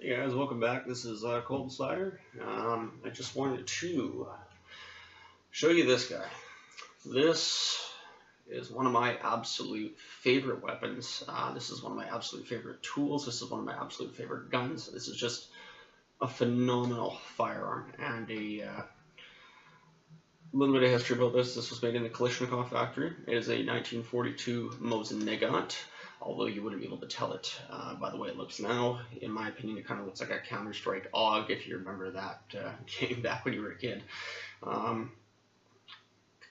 Hey guys, welcome back. This is Colton Slider. I just wanted to show you this guy. This is one of my absolute favorite weapons. This is one of my absolute favorite tools. This is one of my absolute favorite guns. This is just a phenomenal firearm. And a little bit of history about this. This was made in the Kalashnikov factory. It is a 1942 Mosin Nagant. Although you wouldn't be able to tell it by the way it looks now. In my opinion, it kind of looks like a Counter-Strike AUG, if you remember that game back when you were a kid. Kind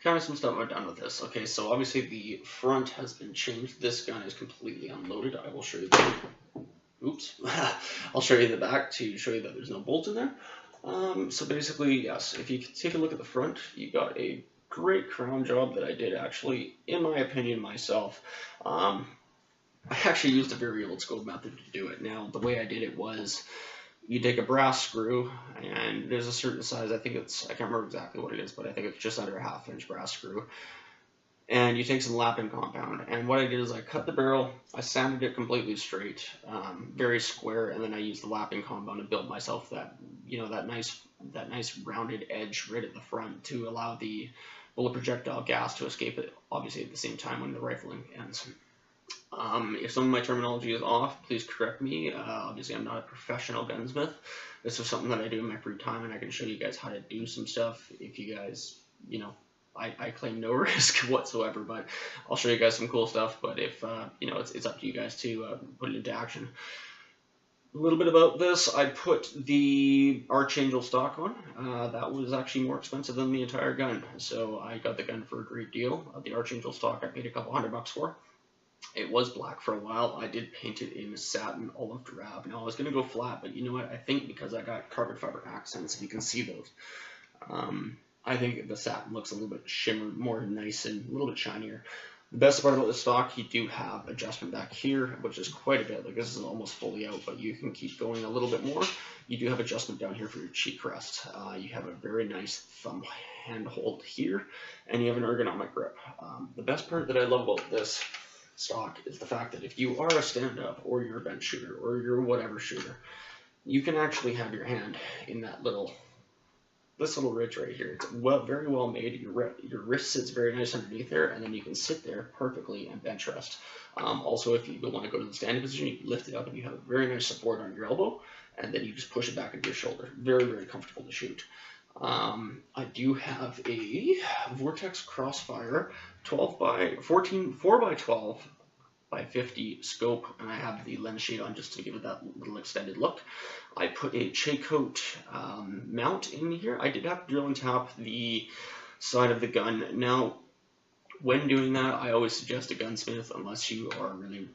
of some stuff I've done with this. Okay, so obviously the front has been changed. This gun is completely unloaded. I will show you the... Oops. I'll show you the back to show you that there's no bolt in there. So basically, yes, if you take a look at the front, you got a great crown job that I did actually, in my opinion, myself. I actually used a very old school method to do it. Now, the way I did it was, you take a brass screw, and there's a certain size, I can't remember exactly what it is, but I think it's just under a 1/2 inch brass screw. And you take some lapping compound, and what I did is I cut the barrel, I sanded it completely straight, very square, and then I used the lapping compound to build myself that, that nice rounded edge right at the front to allow the bullet projectile gas to escape it, obviously at the same time when the rifling ends. If some of my terminology is off, please correct me. Obviously, I'm not a professional gunsmith. This is something that I do in my free time, and I can show you guys how to do some stuff if you guys, I claim no risk whatsoever, but I'll show you guys some cool stuff. But if, it's up to you guys to put it into action. A little bit about this, I put the Archangel stock on. That was actually more expensive than the entire gun, so I got the gun for a great deal. The Archangel stock I paid a couple $100 for. It was black for a while. I did paint it in satin olive drab. Now I was going to go flat, but you know what? I think because I got carbon fiber accents, if you can see those, I think the satin looks a little bit shimmered, more nice and a little bit shinier. The best part about the stock, you do have adjustment back here, which is quite a bit. Like this is almost fully out, but you can keep going a little bit more. You do have adjustment down here for your cheek rest. You have a very nice thumb handhold here, and you have an ergonomic grip. The best part that I love about this stock is the fact that if you are a stand-up or you're a bench shooter or you're whatever shooter, you can actually have your hand in that this little ridge right here. It's very well made. Your wrist sits very nice underneath there, and then you can sit there perfectly and bench rest. Also, if you want to go to the standing position, you can lift it up and you have a very nice support on your elbow, and then you just push it back into your shoulder. Very, very comfortable to shoot. I do have a Vortex Crossfire 4x12 by 50 scope, and I have the lens shade on just to give it that little extended look. I put a Chaycoat mount in here. I did have to drill and tap the side of the gun. Now, when doing that, I always suggest a gunsmith unless you are really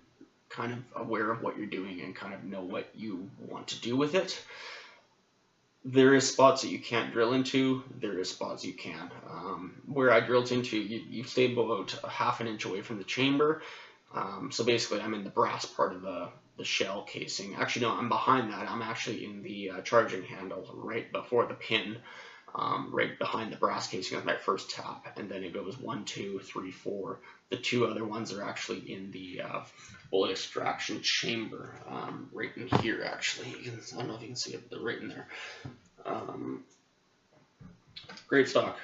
kind of aware of what you're doing and kind of know what you want to do with it. There is spots that you can't drill into. There is spots you can. Where I drilled into, you stay about 1/2 inch away from the chamber. So basically, I'm in the brass part of the shell casing. Actually, no, I'm behind that. I'm actually in the charging handle right before the pin, right behind the brass casing. That's my first tap, and then it goes 1, 2, 3, 4. The 2 other ones are actually in the bullet extraction chamber, right in here. Actually, I don't know if you can see it, but right in there. Great stock,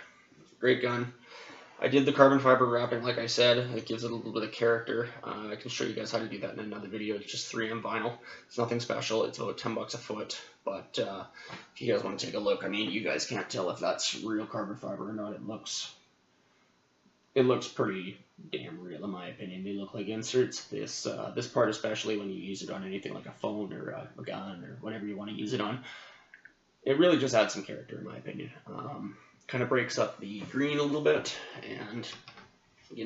great gun. I did the carbon fiber wrapping, like I said. It gives it a little bit of character. I can show you guys how to do that in another video. It's just 3M vinyl. It's nothing special. It's about $10 a foot. But if you guys want to take a look, I mean, you guys can't tell if that's real carbon fiber or not. It looks pretty damn real, in my opinion. They look like inserts. This part, especially when you use it on anything like a phone or a gun or whatever you want to use it on, it really just adds some character, in my opinion. Kind of breaks up the green a little bit, and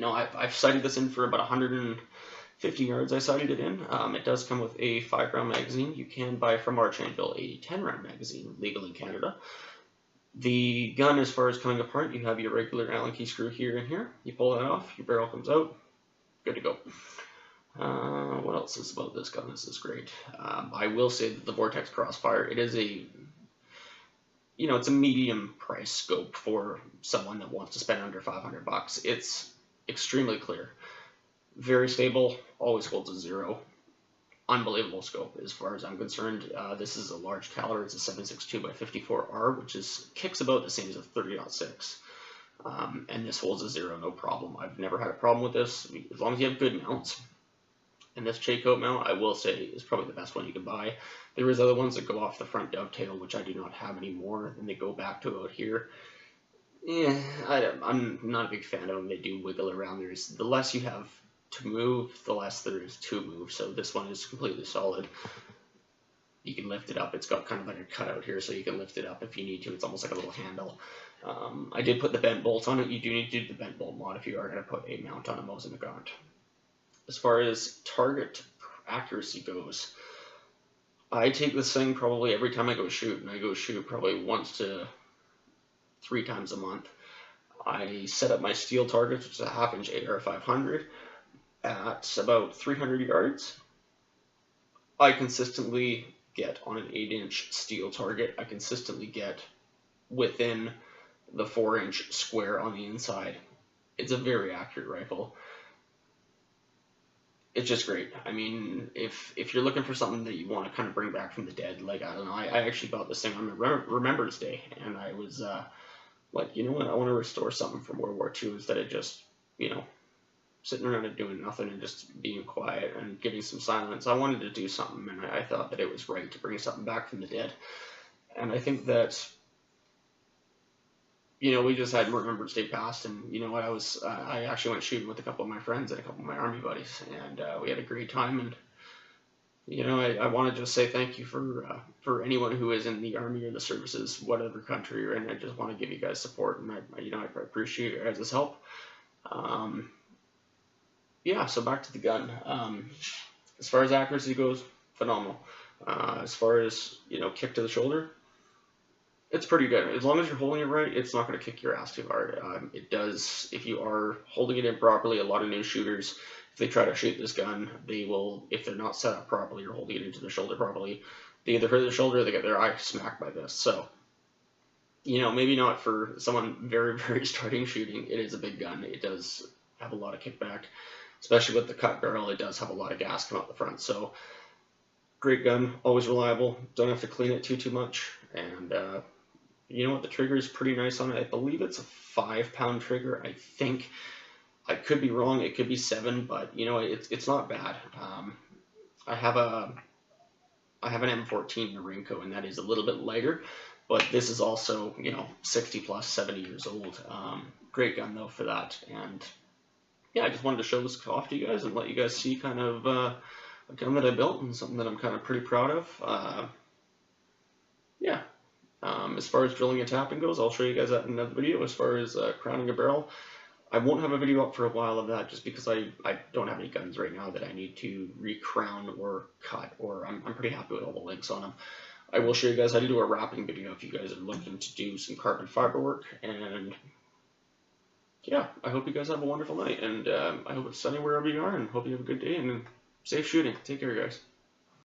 I've sighted this in for about 150 yards. I sighted it in. It does come with a 5-round magazine. You can buy from Archangel a 10-round magazine, legal in Canada. The gun, as far as coming apart, you have your regular Allen key screw here and here. You pull that off, your barrel comes out, good to go. What else is about this gun? This is great. I will say that the Vortex Crossfire, it is it's a medium price scope for someone that wants to spend under $500. It's extremely clear, very stable, always holds a 0. unbelievable scope as far as I'm concerned. This is a large caliber. It's a 7.62 by 54R, which kicks about the same as a 30-06. And this holds a 0, no problem. I've never had a problem with this, as long as you have good mounts. And this J-coat mount, I will say, is probably the best one you can buy. There is other ones that go off the front dovetail, which I do not have anymore, and they go back to about here. Yeah, I'm not a big fan of them. They do wiggle around. The less you have to move, the less there is to move. So this one is completely solid. You can lift it up. It's got kind of like a cutout here, so you can lift it up if you need to. It's almost like a little handle. I did put the bent bolts on it. You do need to do the bent bolt mod if you are going to put a mount on a Mosin Nagant. As far as target accuracy goes, I take this thing probably every time I go shoot, and I go shoot probably once to 3 times a month. I set up my steel target, which is a 1/2-inch AR 500, at about 300 yards. I consistently get on an 8-inch steel target. I consistently get within the 4-inch square on the inside. It's a very accurate rifle. It's just great. I mean, if you're looking for something that you want to kind of bring back from the dead, like, I don't know, I actually bought this thing on Remembrance Day, and I was like, you know what, I want to restore something from World War II instead of just, you know, sitting around and doing nothing and just being quiet and giving some silence. I wanted to do something, and I thought that it was right to bring something back from the dead. And I think that, you know, we just had Remembrance Day passed, and you know what, I actually went shooting with a couple of my friends and a couple of my army buddies, and we had a great time. And you know, I want to just say thank you for anyone who is in the army or the services, whatever country you're in. I just want to give you guys support, and I appreciate your guys' help. Yeah, so back to the gun. As far as accuracy goes, phenomenal. As far as, you know, kick to the shoulder, it's pretty good. As long as you're holding it right, it's not going to kick your ass too hard. It does, if you are holding it in properly. A lot of new shooters, if they try to shoot this gun, they will, if they're not set up properly or holding it into the shoulder properly, they either hurt their shoulder or they get their eye smacked by this. So, you know, maybe not for someone very, very starting shooting. It is a big gun. It does have a lot of kickback, especially with the cut barrel. It does have a lot of gas come out the front. So, great gun, always reliable. Don't have to clean it too much. And, you know what, the trigger is pretty nice on it. I believe it's a 5-pound trigger, I think. I could be wrong, it could be 7, but you know, it's not bad. I have an M14 Marinco, and that is a little bit lighter, but this is also, you know, 60 plus, 70 years old. Great gun though for that. And yeah, I just wanted to show this off to you guys and let you guys see kind of a gun that I built and something that I'm kind of pretty proud of. Yeah. As far as drilling and tapping goes, I'll show you guys that in another video. As far as crowning a barrel, I won't have a video up for a while of that, just because I don't have any guns right now that I need to recrown or cut, or I'm pretty happy with all the links on them. I will show you guys how to do a wrapping video if you guys are looking to do some carbon fiber work. And yeah, I hope you guys have a wonderful night, and I hope it's sunny wherever you are, and hope you have a good day and safe shooting. Take care, guys.